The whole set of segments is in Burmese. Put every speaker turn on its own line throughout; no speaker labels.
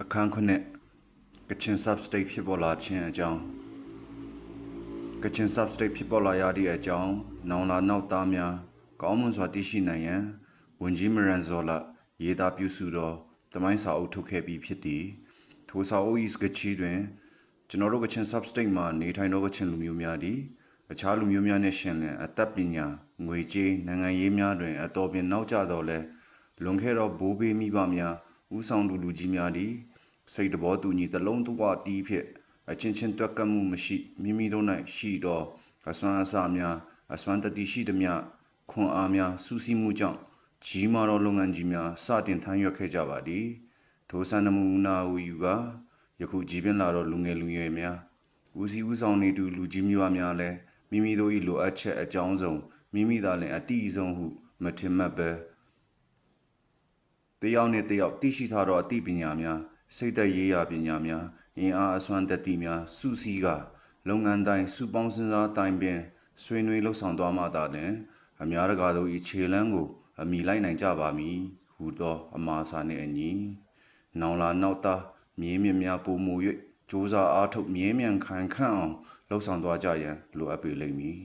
အခန်းခုနှစ်ကချင် substate ဖြစ်ပေါ်လာခြင်းအကြောင်းကချင် substate ဖြစ်ပေါ်လာရသည့်အကြောင်းနောင်လာနောက်သားများကောင်းမွန်စွာသိရှိနိုင်ရန်ဝန်ကြီးမရန်ဇော်လရေးသားပြုစုသောသမိုင်းစာအုပ်ထုတ်ခဲ့ပြီးဖြစ်သည်ထိုစာအုပ်၏စကားချီတွင်ကျွန်တော်တို့ကချင် substate မှာနေထိုင်သောကချင်လူမျိုးများသည်အခြားလူမျိုးများနှင့်ရှင်လျင်အသက်ပညာငွေကြေးနိုင်ငံရေးများတွင်အတော်ပင်နောက်ကျတော်လဲလွန်ခဲ့သောဘိုးဘေးမိဘများဦးဆောင်သူလူကြီးများသည်စိတ်တဘောတူညီတလုံးတဝတီးဖြင့်အချင်းချင်းတွက်ကမှုမရှိမိမိတို့၌ရှိသောအစွမ်းအစများအစွမ်းတတိရှိသည်များခွန်အားများစူးစီးမှုကြောင့်ကြီးမားသောလုပ်ငန်းကြီးများစတင်ထမ်းရွက်ခဲ့ကြပါသည်ထိုစံနမူနာကိုယူကာယခုကြီးပြင်းလာသောလူငယ်လူရွယ်များဦးစီးဦးဆောင်နေသူလူကြီးမျိုးများလည်းမိမိတို့၏လိုအပ်ချက်အကြောင်းဆုံးမိမိသာလျှင်အတိအဆုံးဟုမထင်မှတ်ပဲတယောက်နှင့်တယောက်သိရှိထားသောအသိပညာများစိတ်သက်ရေးရာပညာများအင်အားအစွမ်းတတိများစုစည်းကလုပ်ငန်းတိုင်းစုပေါင်းစဉ်းစားတိုင်းပင်ဆွေးနွေးလှုပ်ဆောင်သွားမှသာလျှင်အများတကာတို့၏ခြေလှမ်းကိုအမိလိုက်နိုင်ကြပါမည်ဟူသောအမှားစာနှင့်အညီနောင်လာနောက်သားမြင်းမြများပုံမူ၍စ조사အားထုတ်မြဲမြံခိုင်ခန့်အောင်လှုပ်ဆောင်သွားကြရန်လိုအပ်ပေလိမ့်မည်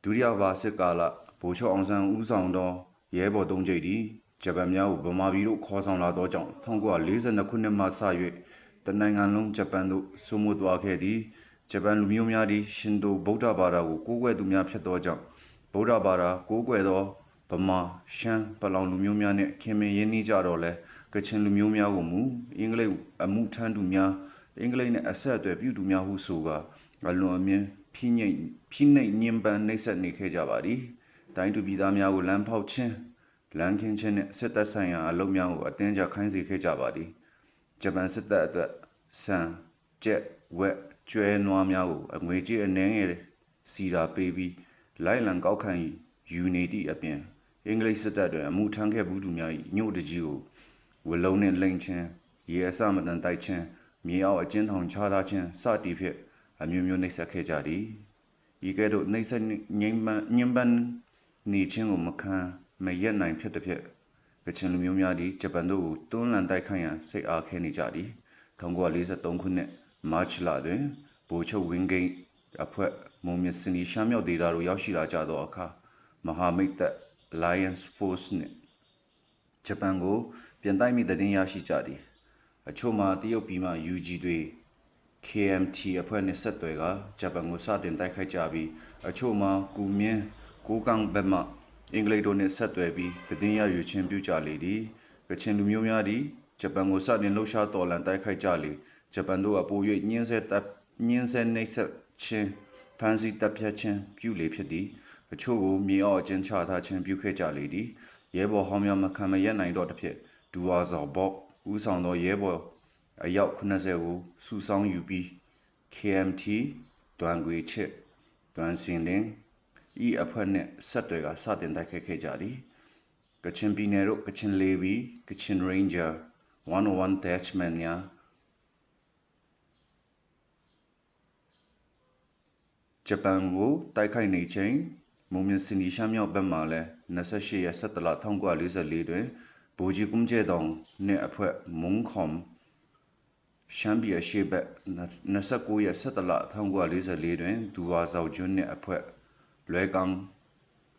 ဒုတိယဘာစစ်ကာလဗိုလ်ချုပ်အောင်ဆန်းဦးဆောင်သောရဲဘော်သုံးကျိပ်သည်ဂျပန်များကိုဗမာပြည်တို့ခေါ်ဆောင်လာသောကြောင့်1942ခုနှစ်မှစ၍တနိုင်ငံလုံးဂျပန်သို့ဆွမိုးသွားခဲ့သည်ဂျပန်လူမျိုးများသည်ရှင်တိုဗုဒ္ဓဘာသာကိုကိုးကွယ်သူများဖြစ်သောကြောင့်ဗုဒ္ဓဘာသာကိုးကွယ်သောဗမာရှမ်းပလောင်လူမျိုးများနှင့်ခင်မင်ရင်းနှီးကြတော့လဲကချင်လူမျိုးများကိုမူအင်္ဂလိပ်အမှုထမ်းသူများအင်္ဂလိပ်နှင့်အဆက်အသွယ်ပြုသူများဟုဆိုကာအလွန်အမြင်ဖိနှိပ်ညှဉ်းပန်းနှိပ်စက်နေခဲ့ကြပါသည်တိုင်းသူပြည်သားများကိုလမ်းဖောက်ခြင်းလမ်းခင်းခြင်းနှင့်စစ်တပ်ဆိုင်ရာအလုပ်များကိုအတင်းကြပ်ခိုင်းစေခဲ့ကြပါသည်ဂျပန်စစ်တပ်အတွက်ဆန်ကြက်ဝက်ကျွဲနွားများကိုအငွေကြေးအနှဲငယ်စီတာပေးပြီးလိုက်လံကောက်ခံယူနေသည့်အပြင်အင်္ဂလိပ်စစ်တပ်တွင်အမှုထမ်းခဲ့ဘူးသူများ၏ညို့တကြီးကိုဝလုံးနှင့်လိမ့်ခြင်းရေအစမတန်တိုက်ခြင်းမြေအောက်အကျဉ်းထောင်ချထားခြင်းစသည်ဖြင့်အမျိုးမျိုးနှိပ်စက်ခဲ့ကြသည်ဤကဲ့သို့နှိပ်စက်ညှဉ်းပန်းနေခြင်းကိုမခံမရက်နိုင်ဖြစ်သည်ဖြင့်ကချင်လူမျိုးများသည်ဂျပန်တို့ကိုတွန်းလှန်တိုက်ခိုက်ရန်စိတ်အားခဲနေကြသည်1943ခုနှစ်မတ်လတွင်ဗိုလ်ချုပ်ဝင်းဂိတ်အဖွဲ့မုံမြစနီရှမ်းမြောက်ဒေသသို့ရောက်ရှိလာကြသောအခါမဟာမိတ်တပ် Alliance Force နှင့်ဂျပန်ကိုပြန်တိုက်မိတဲ့ရရှိကြသည်အချို့မှာတရုတ်ပြည်မှ UG တွေ KMT အဖွဲ့နှင့်ဆက်သွယ်ကဂျပန်ကိုစတင်တိုက်ခိုက်ကြပြီးအချို့မှာကူမင်းကိုကန့်ဘက်မှအင်္ဂလိပ်တို့နှင့်ဆက်သွယ်ပြီးသတင်းရယူခြင်းပြုကြလေသည်ကချင်လူမျိုးများသည်ဂျပန်ကိုစတင်လှုပ်ရှားတော်လှန်တိုက်ခိုက်ကြလေဂျပန်တို့ကပို၍ညှင်းဆဲနှိပ်စက်ခြင်းဖမ်းဆီးတပ်ဖြတ်ခြင်းပြုလေဖြစ်သည်အချို့ကိုမြေအောက်အကျဉ်းချထားခြင်းပြုခဲ့ကြလေသည်ရဲဘော်ဟောင်းများမခံမရက်နိုင်တော့တစ်ဖြစ်ဒူဝါဇော်ဘော့ဦးဆောင်သောရဲဘော်အယောက်80ကိုစုဆောင်းယူပြီး KMT တွန်ကွေချစ်တွန်စင်လင်းဤအဖွဲ့နှင့်ဆက်သွယ်ကစတင်တိုက်ခိုက်ခဲ့ကြသည်ကချင်ပြည်နယ်တို့ကချင်လေဗီကချင် Ranger 101 Detachment များဂျပန်ကိုတိုက်ခိုက်နေချိန်မုံမြစနီရှမ်းမြောက်ဘက်မှလည်း28ရက်17လ1944တွင်ဗိုလ်ကြီးကုန်းကျဲတောင်နှင့်အဖွဲ့မုံခွန်ရှမ်းပြည်အရှေ့ဘက်29ရက်17လ1944တွင်ဒူဝါဇောက်ကျွန်းနှင့်အဖွဲ့လွဲကောင်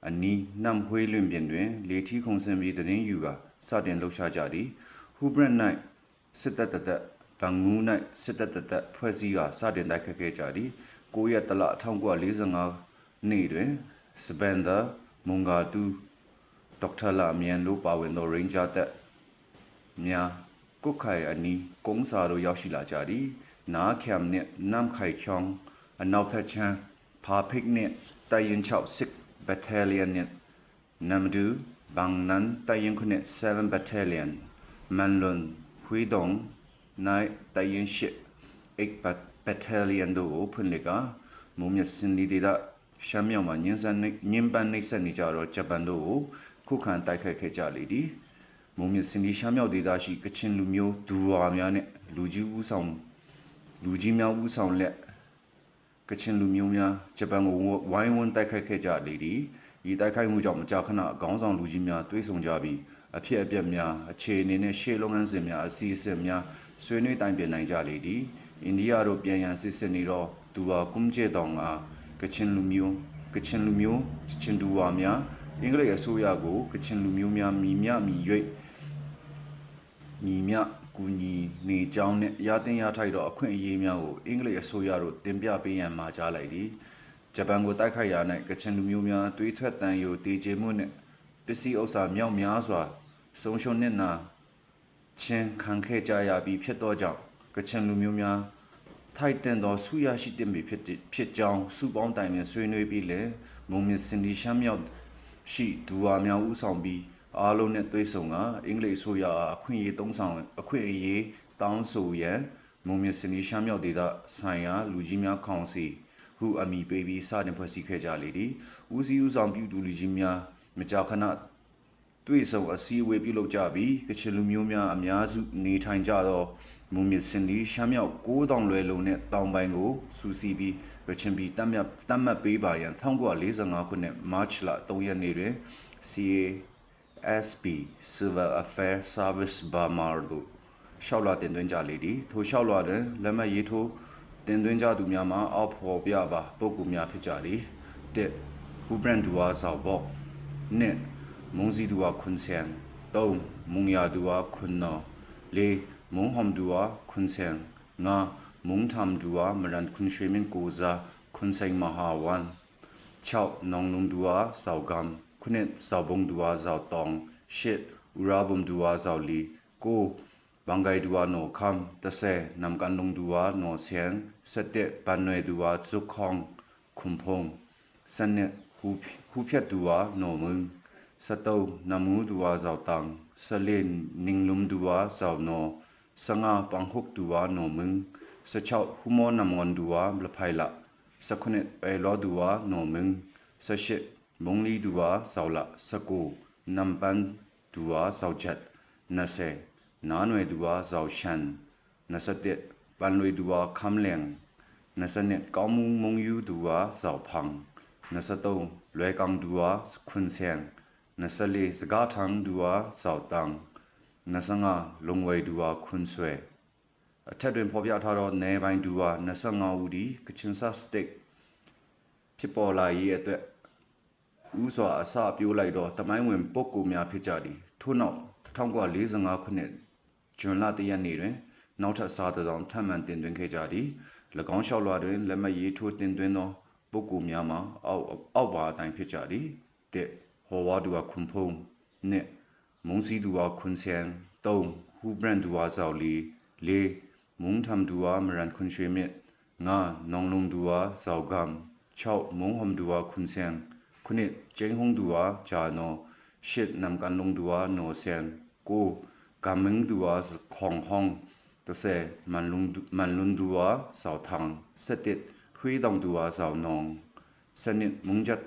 အနီးနမ်ဝေးလွင်ပြင်တွင်လေထီခုံစင်ပြီးတည်င်းယူကစတင်လှုပ်ရှားကြသည်ဟူဘရက်၌စစ်တပ်တပ်ဘန်ငူး၌စစ်တပ်တပ်ဖွဲ့စည်းကစတင်တိုက်ခတ်ခဲ့ကြသည်9ရက်တလ1945နေ့တွင်စပန်ဒါမုံဂါတူဒေါက်တာလာမြန်လိုပါဝင်သော Ranger တပ်များကုတ်ခိုင်အနီးကုန်းစာတို့ရောက်ရှိလာကြသည်နားခံနှင့်နမ်ခိုင်ချောင်းအနောက်ဖက်ချမ်းဖာဖိတ်နှင့်တိုင်ရင်6 6 Battalion နှင့်နမ်ဒူဘန်နန်တိုင်ရင်ခုနှင့်7 Battalion မန်လွန်ဝီဒုံနိုင်တိုင်ရင်8 8 Battalion တို့ကိုဖွင့်လှစ်ကမုံမြစင်ဒီဒေသရှမ်းမြောက်မှာညှဉ်းပန်းနှိပ်စက်နေကြတော့ဂျပန်တို့ကိုခုခံတိုက်ခိုက်ခဲ့ကြလေသည်မုံမြစင်ဒီရှမ်းမြောက်ဒေသရှိကချင်လူမျိုးဒူဝါများနှင့်လူကြီးများဦးဆောင်လက်ကချင်လူမျိုးများဂျပန်ကိုဝိုင်းဝန်းတိုက်ခိုက်ခဲ့ကြလေသည်ဤတိုက်ခိုက်မှုကြောင့်မကြာခဏခေါင်းဆောင်လူကြီးများတွေးဆုံကြပြီး အဖြစ်အပျက်များအခြေအနေနဲ့ရှေ့လုပ်ငန်းစဉ်များအစီအစဉ်များဆွေးနွေးတိုင်ပင်နိုင်ကြလေသည်အိန္ဒိယတို့ပြန်ရန်စစ်စစ်နေတော့သူဟာကွမ်ကျဲတောင်အားကချင်လူမျိုးချင်းတူဝါများအင်္ဂလိပ်အစိုးရကိုကချင်လူမျိုးများမိမြကူညီနေကြောင်းနဲ့ရတင်ရထိုက်တော့အခွင့်အရေးများကိုအင်္ဂလိပ်အစိုးရတို့တင်ပြပေးရန်မှာကြားလိုက်သည်ဂျပန်ကိုတိုက်ခိုက်ရာ၌ကချင်လူမျိုးများသွေးထွက်တန်ယိုတည်ကြည်မှုနှင့်ပစ္စည်းဥစ္စာမြောက်များစွာဆုံးရှုံးနေနာချင်းခံခဲ့ကြရပြီးဖြစ်သောကြောင့်ကချင်လူမျိုးများထိုက်တန်သောဆုရရှိတင်ပြီဖြစ်ကြောင်းစုပေါင်းတိုင်ပင်ဆွေးနွေးပြီးလဲမုံမြင့်စင်ဒီရှမ်းမြောက်ရှိဒူဝါများဥဆောင်ပြီးအားလုံးနဲ့တွေ့ဆုံကအင်္ဂလိပ်ဆိုရအခွင့်အရေးတောင်းဆိုရန်မုံမြင့်စင်ဒီရှမ်းမြောက်ဒေသဆိုင်ရာလူကြီးများကောင်စီဟုအမိပေးပြီးစတင်ဖွဲ့စည်းခဲ့ကြလေသည်ဦးစီးဦးဆောင်ပြုတူလူကြီးများမကြာခဏတွေ့ဆုံအစည်းအဝေးပြုလုပ်ကြပြီးကချင်လူမျိုးများအများစုနေထိုင်ကြသောမုံမြင့်စင်ဒီရှမ်းမြောက်9000လွယ်လုံးနဲ့တောင်ပိုင်းကိုစူးစီးပြီးကချင်ပြည်တတ်မှတ်ပေးပါရန်1945ခုနှစ်မတ်လ3ရက်နေ့တွင် CASB Civil Affairs Service Burma တို့ရှောက်လွှာတင်သွင်းကြလေသည်ထိုရှောက်လွှာတွင်လက်မှတ်ရေးထိုးတင်သွင်းကြသူများမှာအောက်ဖော်ပြပါပုဂ္ဂိုလ်များဖြစ်ကြသည်1ဟူဘရန်ဒူဝါဆောက်ဘော့2မုံစီဒူဝါခွန်ဆန်3မုံယာဒူဝါခွန်နော်4မုံဟမ်ဒူဝါခွန်ဆန်5မုံထမ်ဒူဝါမရန်ခွန်ရွှေမင်းကိုဇာခွန်ဆိုင်မဟာဝန်6နောင်လုံဒူဝါဆောက်ကမ်9ဆောက်ဘုံဒူဝါဆောက်တောင်10ဥရာဘုံဒူဝါဆောက်လီ9ဘန်ဂိုင်ဒူဝါနိုခမ်10နမ်ကန်လုံဒူဝါနိုဆန်7ပန်နွေဒူဝါဇုခေါင်ခုံဖုံ7ဟူဖြတ်ဒူဝါနိုမင်း7နမူဒူဝါဆောက်တန်10နင်းလုံဒူဝါဆောက်နို15ပန်ခုတ်ဒူဝါနိုမင်း16ဟူမောနမွန်ဒူဝါဘလဖိုင်လာ19ပဲလောဒူဝါနိုမင်း18မုံလီဒူဝါဆောက်လာ19နမ်ပန်ဒူဝါဆောက်ချက်20နာနွေဒူဝါဆောက်ရှန်21ပန်လွေဒူဝါခမ်လျံ22ကောင်းမုံမုံယူဒူဝါဆောက်ဖန်း23လွယ်ကောင်ဒူဝါခွန်ဆန်24စကားထန်ဒူဝါဆောက်တန်25လုံဝဲဒူဝါခွန်ဆွဲအထက်တွင်ဖော်ပြထားသောနေပိုင်းဒူဝါ25ဦးသည်ကချင်ဆတ်စတစ်ဖြစ်ပေါ်လာရေးအတွက်ဦးစွာအစပြိုးလိုက်သောတမိုင်းဝင်ပုဂ္ဂိုလ်များဖြစ်ကြသည်ထို့နောက်1945ခုနှစ်ဇွန်လ1ရက်နေ့တွင်နောက်ထပ်စာတစ်စောင်ထပ်မံတင်သွင်းခဲ့ကြသည်၎င်းလျှောက်လွှာတွင်လက်မှတ်ရေးထိုးတင်သွင်းသောပုဂ္ဂိုလ်များမှာအောက်ပါအတိုင်းဖြစ်ကြသည်1ဟောဝါဒူဝါခွန်ဖုံ2မုံစီဒူဝါခွန်ဆန်3ဟူဘရန်ဒူဝါဇောက်လီ4မုံထမ်ဒူဝါမရန်ခွန်ရွှေမြင့်5နောင်လုံဒူဝါဇောက်ဂမ်6မုံဟမ်ဒူဝါခွန်ဆန်9ကျင်းဟုံဒူဝါဂျာနို10နမ်ကန်လုံဒူဝါနိုဆန်9ကမင်းဒူဝါခေါင်ဟောင်း10မန်လွန်ဒူဝါဆောက်ထန်း17ခွေးတောင်ဒူဝါဆောက်နောင်12မုံဂျတ်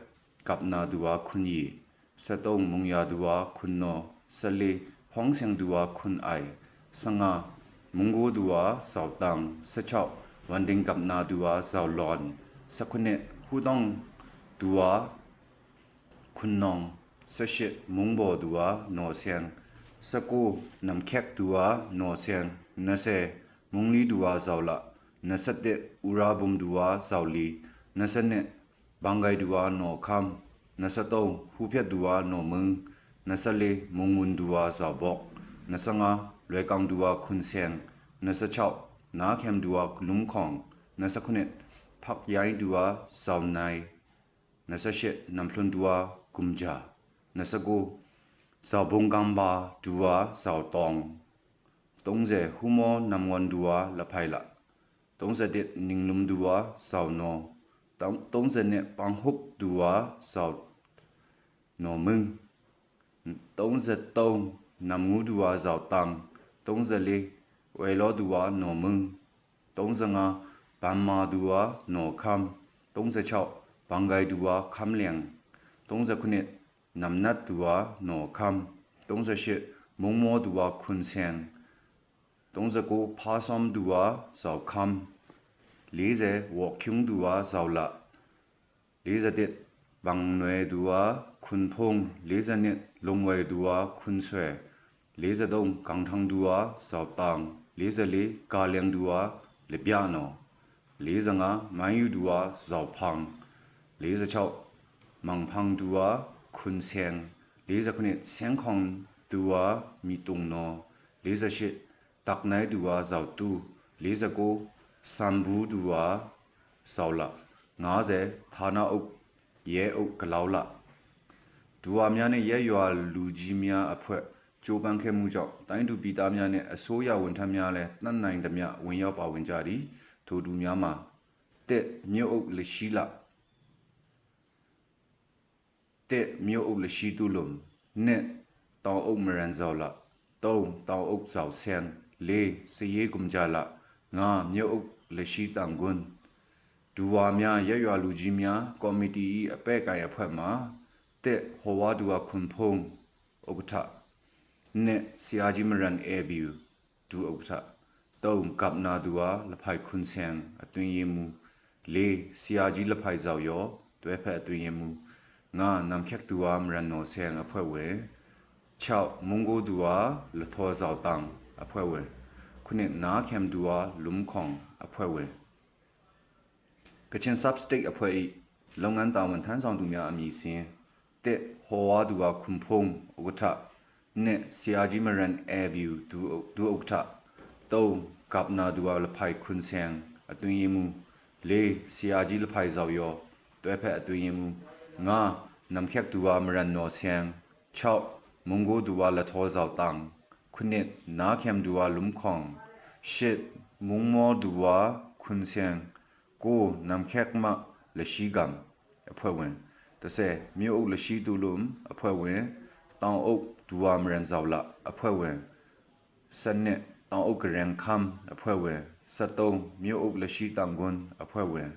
ကပ်နာဒူဝါခွန်ရီ13မုံယာဒူဝါခွန်နော14ဖောင်းဆန်ဒူဝါခွန်အိုင်15မုံဂိုဒူဝါဆောက်တန်း16ဝန်ဒင်းကပ်နာဒူဝါဆောက်လွန်19ဟူတောင်ဒူဝါခွန်နောင်18မုံဘောဒူဝါနိုဆန်19နမ်ခက်ဒူဝါနိုဆန်20မုံလီဒူဝါဆောက်လာ21ဥရာဘုံဒူဝါဆောက်လီ22ဘန်ဂိုင်ဒူဝါနိုခမ်23ဟူဖြတ်ဒူဝါနိုမင်း24မုံငွန်ဒူဝါဆောက်ဘော့25လွယ်ကောင်ဒူဝါခွန်ဆန်26နာခဲမ်ဒူဝါလုံခေါင်29ဖက်ရိုင်ဒူဝါဆောင်းနိုင်28နမ်ဖလွန်ဒူဝါกุมจา29ซาบงกัมบาดัวซาตอง30ฮูโมนำวันดัวละไพละ31นิงลุมดัวซาโน30เนี่ยปังฮุกดัวซาโนมึง33นำงูดัวซาตัง34เวลอดัวโนมึง35ปัมมาดัวโนคัม36ปังไกดัวคัมเลียง39နမ်နတ်ဒူဝါနိုခမ်38မုံမောဒူဝါခွန်ဆန်39ဖာဆမ်ဒူဝါဆောက်ခမ်40ဝေါကျုံဒူဝါဆောက်လာ41ဘန်နွေဒူဝါခွန်ဖုံ42 ลงไว้ดัวคุณเสวเลจะดงกังทังดัวสาวตังเลจะเลกาเลียงดัวเลเบียโนเลจะงาไม่อยู่ดัวสาวพังเลจะเช่ามังพังดัวคุณเสียงเลจะคนนี้เสียงของดัวมีตรงโนเลจะชิดตักไหนดัวสาวตูเลจะกูสัมบูดัวสาวละงาเจฐานะอุกเยอุกกลาวละดัวมีเนี่ยยัวลูจิมีอภัยโจบังเคมูจ่อตั้งดูปีตามีเนี่ยโซยาวันทำมีเลยนั่นไหนเดียวันยาป่าวันจารีทูดูมีมาเตมีอุกเลชีละเตมีอุกเลชีตุลุมเนี่ยตองอุกมรันเจ้าละตองอุกเจ้าเซนเลเสียกุมจาละงามีอุกเลชีตังกุนดูว่ามียัวลูจิมีคอมมิตี้อเปกายอภัยมาเตหัวดัวคุณพงอุกทะเนี่ยเสียจิมรันเอบิวดูอุกทะต้องกับนาดัวละภัยคุณเสียงตุยมูเลเสียจิละภัยเจ้าโยตัวเพ่ตุยมูงานำแขกดัวมรันโนเสียงอภัยเวชาวมงโกดัวละทอเจ้าตังอภัยเวคุณเนี่ยนาเข้มดัวลุมของอภัยเวกเช่นซับสเต็กอภัยโรงงานตาวันทันสองตุมีอามีเสียเตหัวดัวคุณพงอุกทะเนี่ยเสียจิมรันเอบิวดูอุกทะต้องกับนาดัวละภัยคุณเสียงตุยมูเลเสียจิละภัยเจ้าโยตัวเพ่ตุยมูงานำแขกดัวมรันโนเสียงชาวมงโกดัวละทอเจ้าตังคุณเนี่ยนาเข้มดัวลุมของชิดมุงมอดัวคุณเสียงกูนำแขกมาละชีกัมอภัยเวนแต่เสมีอุกละชีตุลุมอภัยเวนตองอุกดัวมรันเจ้าละอภัยเวนสันเนี่ยตองอุกเรียงคำอภัยเวนสตงมีอุกละชีตังกุนอภัยเวน